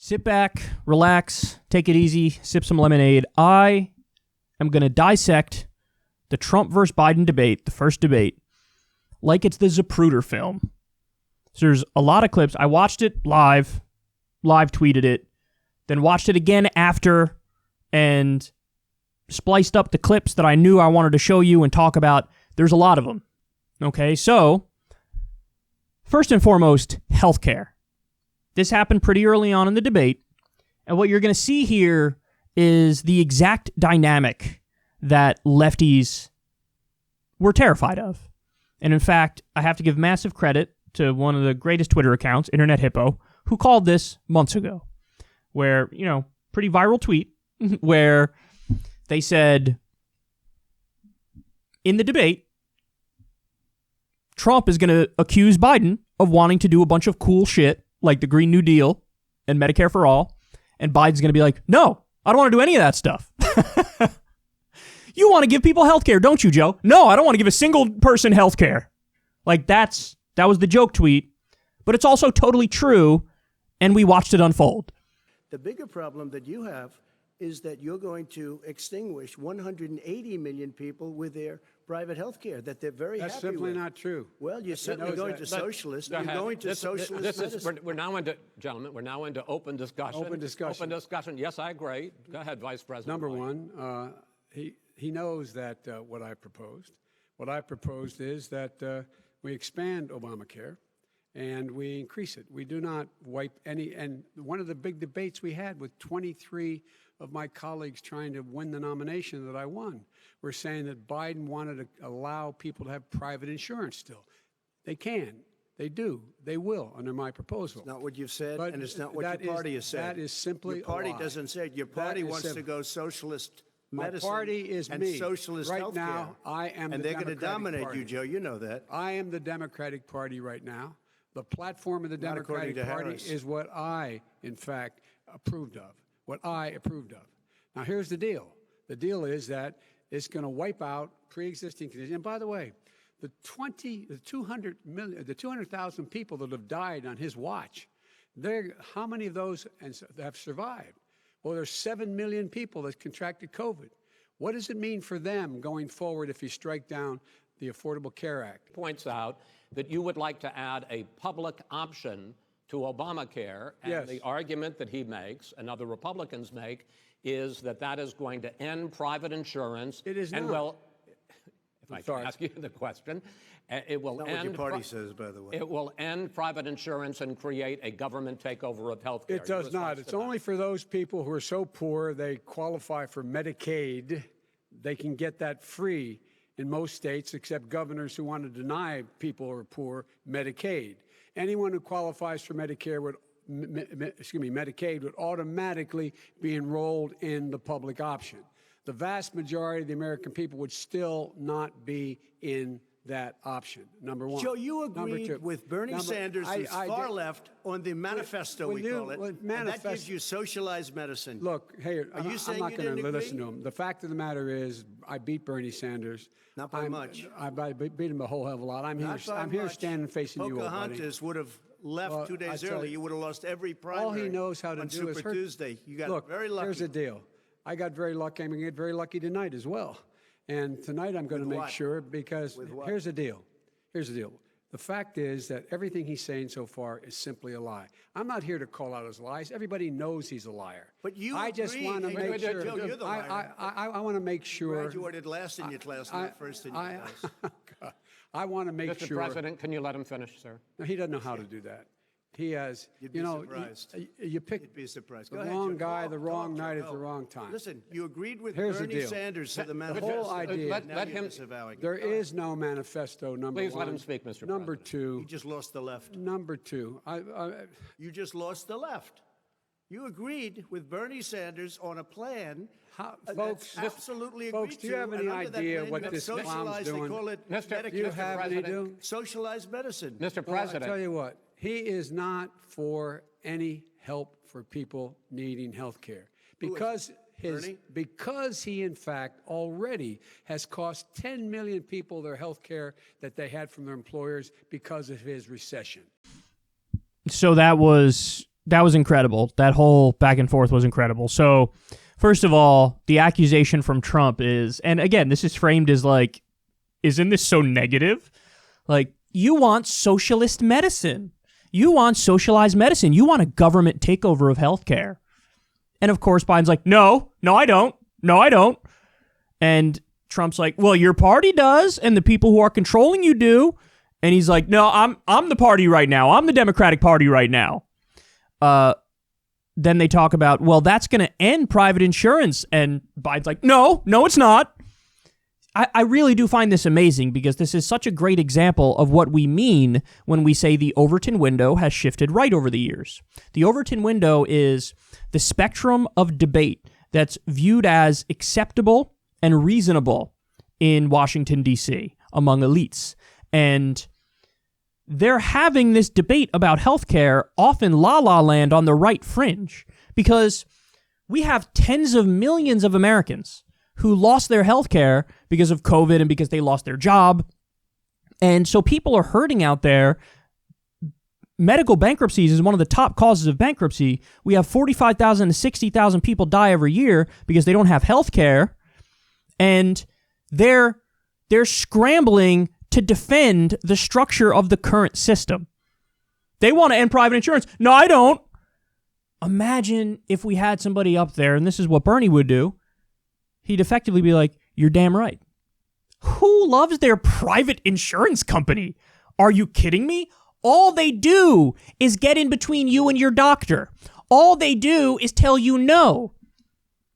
Sit back, relax, take it easy, sip some lemonade. I am going to dissect the Trump versus Biden debate, the first debate, like it's the Zapruder film. So there's a lot of clips. I watched it live tweeted it, then watched it again after, and spliced up the clips that I knew I wanted to show you and talk about. There's a lot of them. Okay, so first and foremost, healthcare. This happened pretty early on in the debate, and what you're going to see here is the exact dynamic that lefties were terrified of. And in fact, I have to give massive credit to one of the greatest Twitter accounts, Internet Hippo, who called this months ago, where, pretty viral tweet, where they said, in the debate, Trump is going to accuse Biden of wanting to do a bunch of cool shit, like the Green New Deal and Medicare for All, and Biden's going to be like, no, I don't want to do any of that stuff. You want to give people health care, don't you, Joe? No, I don't want to give a single person health care. Like, that was the joke tweet, but it's also totally true, and we watched it unfold. The bigger problem that you have is that you're going to extinguish 180 million people with their private health care that they're very happy with. That's simply not true. Well, you're certainly going to socialist. You're going to socialist medicine. We're now into, gentlemen, we're now into open discussion. Open discussion. Open discussion. Yes, I agree. Go ahead, Vice President. Number one, he knows that what I proposed. What I proposed is that we expand Obamacare and we increase it. We do not wipe any. And one of the big debates we had with 23 of my colleagues trying to win the nomination that I won were saying that Biden wanted to allow people to have private insurance still. They can. They do. They will under my proposal. It's not what you've said, But and it's not what your party has said. That is simply your party a lie. doesn't say it. Your party wants to go socialist medicine. My party is and me. socialist right healthcare. now. I am and the they're going to Democratic dominate Party. you, Joe. You know that. I am the Democratic Party right now. The platform of the Not according Democratic to Party Harris. is what I, in fact, approved of. What I approved of. Now, here's the deal. The deal is that it's going to wipe out pre-existing conditions. And by the way, the 200,000 people that have died on his watch, how many of those have survived? Well, there's 7 million people that contracted COVID. What does it mean for them going forward if you strike down the Affordable Care Act? Points out that you would like to add a public option to Obamacare, and Yes. the argument that he makes and other Republicans make is that that is going to end private insurance. It is and not. Well, if I can ask you the question, it will Not end. what your party says, by the way. It will end private insurance and create a government takeover of health care. It does not. It's only for those people who are so poor they qualify for Medicaid. They can get that free in most states, except governors who want to deny people who are poor Medicaid. Anyone who qualifies for Medicare Medicaid would automatically be enrolled in the public option. The vast majority of the American people would still not be in that option, number one. Joe, you agreed with Bernie Sanders, who's far left, on the manifesto, we call it, and that gives you socialized medicine. Look, hey, Are you saying I'm not you going didn't to agree? listen to him. The fact of the matter is, I beat Bernie Sanders. Not by much. I beat him a whole hell of a lot. I'm Not by here much. standing facing you, old buddy. Pocahontas would have left Well, 2 I days tell early. you, You would have lost every primary. All he knows how to on do Super is hurt. Tuesday. You got Look, very lucky. here's the deal. I got very lucky. I'm going to get very lucky tonight as well. And tonight I'm going to With make what? sure, because With what? here's the deal. Here's the deal. The fact is that everything he's saying so far is simply a lie. I'm not here to call out his lies. Everybody knows he's a liar. But you I just agree. want to Hey, make Joe, sure. you're the liar. I want to make sure. Graduated last in your class, not first in your class. I want to make Mr. sure. President, can you let him finish, sir? No, he doesn't know how to do that. He has, You'd be surprised. you pick You'd be surprised. the Go ahead, wrong Joe. guy, Go, the go, wrong Joe, night at go. the wrong time. Listen, you agreed with Here's the Bernie deal. Sanders to the The manifesto. whole idea. Let Now you're him. disavowing it. There Go ahead. is no manifesto, number Please one. let him speak, Mr. Number President. two. You just lost the left. Number two. You just lost the left. You agreed with Bernie Sanders on a plan folks, that's absolutely folks, agreed do you have to, any and under that idea plan, what you have this clown's socialized, doing? They call it Mr. Medicare. Do you have any do? Socialized medicine. Mr. Well, President. I tell you what, he is not for any help for people needing health care. Because Bernie? because he, in fact, already has cost 10 million people their health care that they had from their employers because of his recession. So that was that was incredible. That whole back and forth was incredible. So, first of all, the accusation from Trump is, and again, this is framed as like, isn't this so negative? Like, you want socialist medicine. You want socialized medicine. You want a government takeover of healthcare. And of course, Biden's like, no, I don't. No, I don't. And Trump's like, well, your party does, and the people who are controlling you do. And he's like, no, I'm the party right now. I'm the Democratic Party right now. Then they talk about, well, that's going to end private insurance. And Biden's like, no, it's not. I really do find this amazing because this is such a great example of what we mean when we say the Overton window has shifted right over the years. The Overton window is the spectrum of debate that's viewed as acceptable and reasonable in Washington, D.C. among elites. And they're having this debate about healthcare off in la-la land on the right fringe because we have tens of millions of Americans who lost their healthcare because of COVID and because they lost their job. And so people are hurting out there. Medical bankruptcies is one of the top causes of bankruptcy. We have 45,000 to 60,000 people die every year because they don't have healthcare. And they're scrambling to defend the structure of the current system. They want to end private insurance. No, I don't. Imagine if we had somebody up there, and this is what Bernie would do. He'd effectively be like, you're damn right. Who loves their private insurance company? Are you kidding me? All they do is get in between you and your doctor. All they do is tell you no.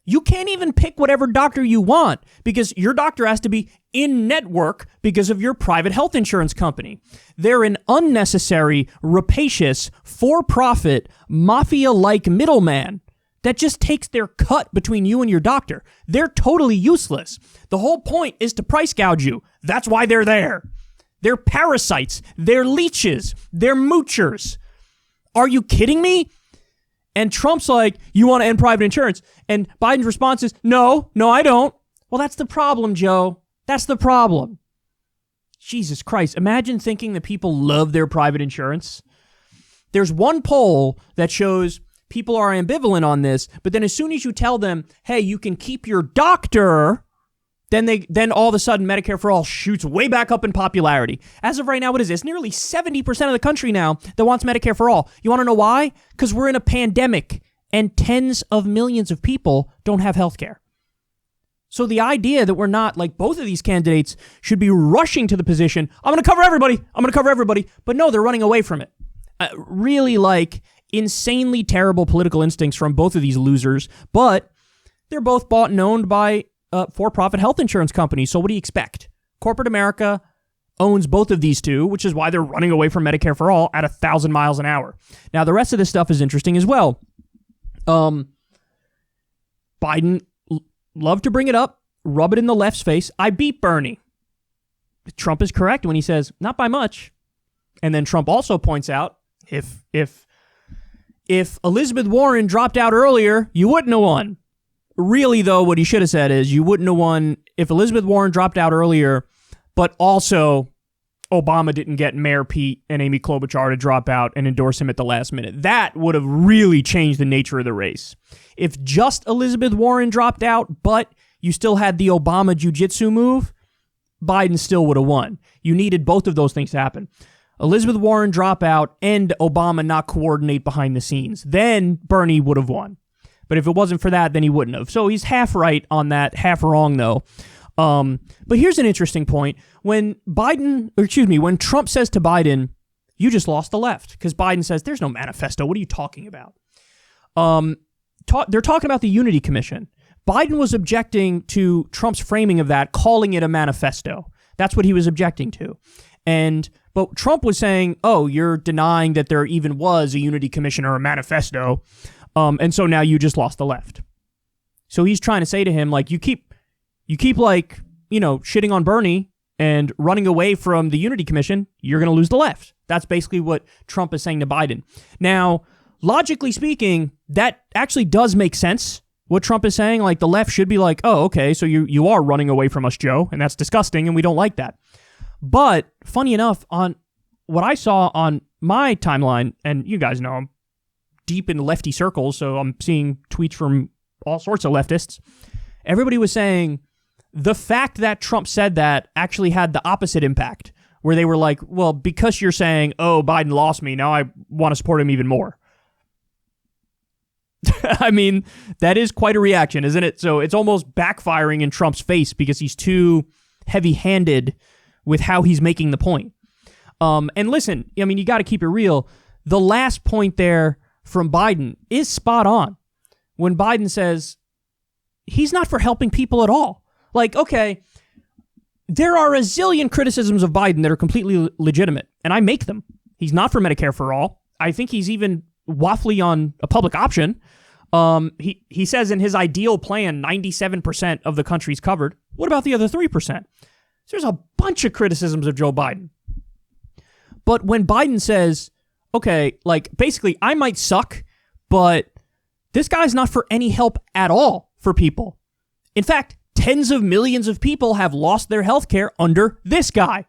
You can't even pick whatever doctor you want because your doctor has to be in network because of your private health insurance company. They're an unnecessary, rapacious, for-profit, mafia-like middleman that just takes their cut between you and your doctor. They're totally useless. The whole point is to price gouge you. That's why they're there. They're parasites. They're leeches. They're moochers. Are you kidding me? And Trump's like, you want to end private insurance? And Biden's response is, no, I don't. Well, that's the problem, Joe. That's the problem. Jesus Christ. Imagine thinking that people love their private insurance. There's one poll that shows people are ambivalent on this, but then as soon as you tell them, hey, you can keep your doctor, then all of a sudden Medicare for All shoots way back up in popularity. As of right now, what is this? Nearly 70% of the country now that wants Medicare for All. You want to know why? Because we're in a pandemic and tens of millions of people don't have health care. So the idea that we're not, like both of these candidates, should be rushing to the position, I'm going to cover everybody. But no, they're running away from it. Really insanely terrible political instincts from both of these losers, but they're both bought and owned by for-profit health insurance companies. So what do you expect? Corporate America owns both of these two, which is why they're running away from Medicare for All at 1,000 miles an hour. Now, the rest of this stuff is interesting as well. Biden loved to bring it up, rub it in the left's face. I beat Bernie. Trump is correct when he says, not by much. And then Trump also points out, if Elizabeth Warren dropped out earlier, you wouldn't have won. Really, though, what he should have said is you wouldn't have won if Elizabeth Warren dropped out earlier, but also Obama didn't get Mayor Pete and Amy Klobuchar to drop out and endorse him at the last minute. That would have really changed the nature of the race. If just Elizabeth Warren dropped out, but you still had the Obama jiu-jitsu move, Biden still would have won. You needed both of those things to happen. Elizabeth Warren drop out and Obama not coordinate behind the scenes. Then Bernie would have won. But if it wasn't for that, then he wouldn't have. So he's half right on that, half wrong, though. But here's an interesting point. When Trump says to Biden, you just lost the left, because Biden says, there's no manifesto. What are you talking about? They're talking about the Unity Commission. Biden was objecting to Trump's framing of that, calling it a manifesto. That's what he was objecting to. But Trump was saying, oh, you're denying that there even was a Unity Commission or a manifesto. And so now you just lost the left. So he's trying to say to him, like, you keep shitting on Bernie and running away from the Unity Commission, you're going to lose the left. That's basically what Trump is saying to Biden. Now, logically speaking, that actually does make sense. What Trump is saying, like, the left should be like, oh, okay, so you are running away from us, Joe, and that's disgusting, and we don't like that. But funny enough, on what I saw on my timeline, and you guys know I'm deep in lefty circles, so I'm seeing tweets from all sorts of leftists. Everybody was saying the fact that Trump said that actually had the opposite impact, where they were like, well, because you're saying, oh, Biden lost me, now I want to support him even more. I mean, that is quite a reaction, isn't it? So it's almost backfiring in Trump's face because he's too heavy-handed with how he's making the point. And listen, I mean, you got to keep it real. The last point there from Biden is spot on. When Biden says he's not for helping people at all. Like, okay, there are a zillion criticisms of Biden that are completely legitimate, and I make them. He's not for Medicare for all. I think he's even waffly on a public option. He says in his ideal plan, 97% of the country's covered. What about the other 3%? There's a bunch of criticisms of Joe Biden. But when Biden says, okay, like basically I might suck, but this guy's not for any help at all for people. In fact, tens of millions of people have lost their health care under this guy.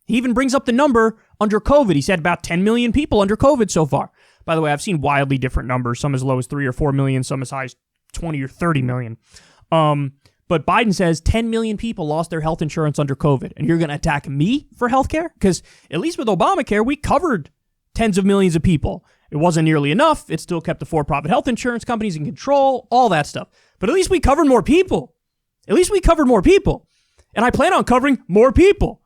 He even brings up the number under COVID. He said about 10 million people under COVID so far. By the way, I've seen wildly different numbers, some as low as 3 or 4 million, some as high as 20 or 30 million. But Biden says 10 million people lost their health insurance under COVID. And you're going to attack me for health care? Because at least with Obamacare, we covered tens of millions of people. It wasn't nearly enough. It still kept the for-profit health insurance companies in control, all that stuff. But at least we covered more people. At least we covered more people. And I plan on covering more people.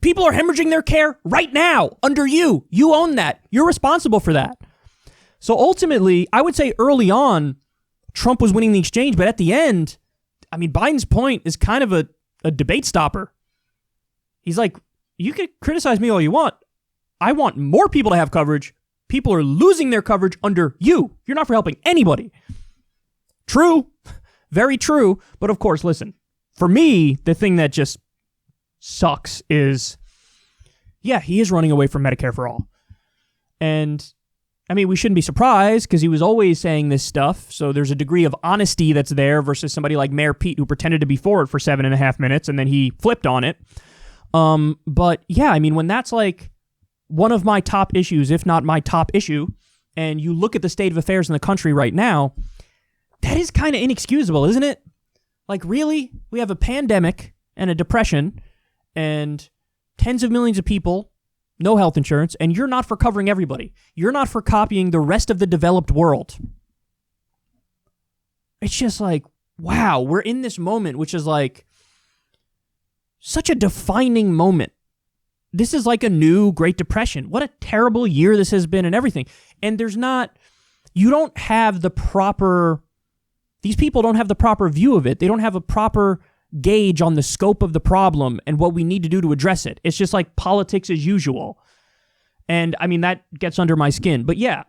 People are hemorrhaging their care right now under you. You own that. You're responsible for that. So ultimately, I would say early on, Trump was winning the exchange. But at the end, I mean, Biden's point is kind of a debate stopper. He's like, you can criticize me all you want. I want more people to have coverage. People are losing their coverage under you. You're not for helping anybody. True. Very true. But of course, listen, for me, the thing that just sucks is, yeah, he is running away from Medicare for all. And I mean, we shouldn't be surprised because he was always saying this stuff. So there's a degree of honesty that's there versus somebody like Mayor Pete who pretended to be for it for 7.5 minutes and then he flipped on it. But yeah, I mean, when that's like one of my top issues, if not my top issue, and you look at the state of affairs in the country right now, that is kind of inexcusable, isn't it? Like, really? We have a pandemic and a depression and tens of millions of people, no health insurance, and you're not for covering everybody. You're not for copying the rest of the developed world. It's just like, wow, we're in this moment, which is like such a defining moment. This is like a new Great Depression. What a terrible year this has been and everything. And you don't have the proper, these people don't have the proper view of it. They don't have a proper gauge on the scope of the problem and what we need to do to address it. It's just like politics as usual. And I mean, that gets under my skin. But yeah,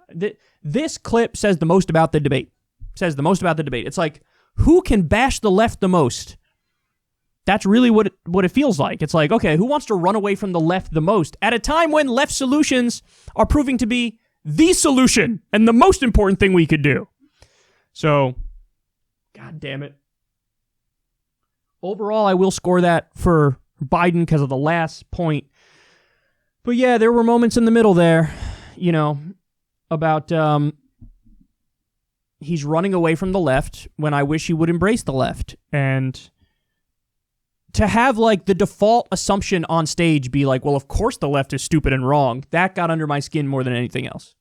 this clip says the most about the debate. It's like, who can bash the left the most? That's really what it feels like. It's like, okay, who wants to run away from the left the most at a time when left solutions are proving to be the solution and the most important thing we could do? So, God damn it. Overall, I will score that for Biden because of the last point. But yeah, there were moments in the middle there, about he's running away from the left when I wish he would embrace the left. And to have like the default assumption on stage be like, well, of course the left is stupid and wrong, that got under my skin more than anything else.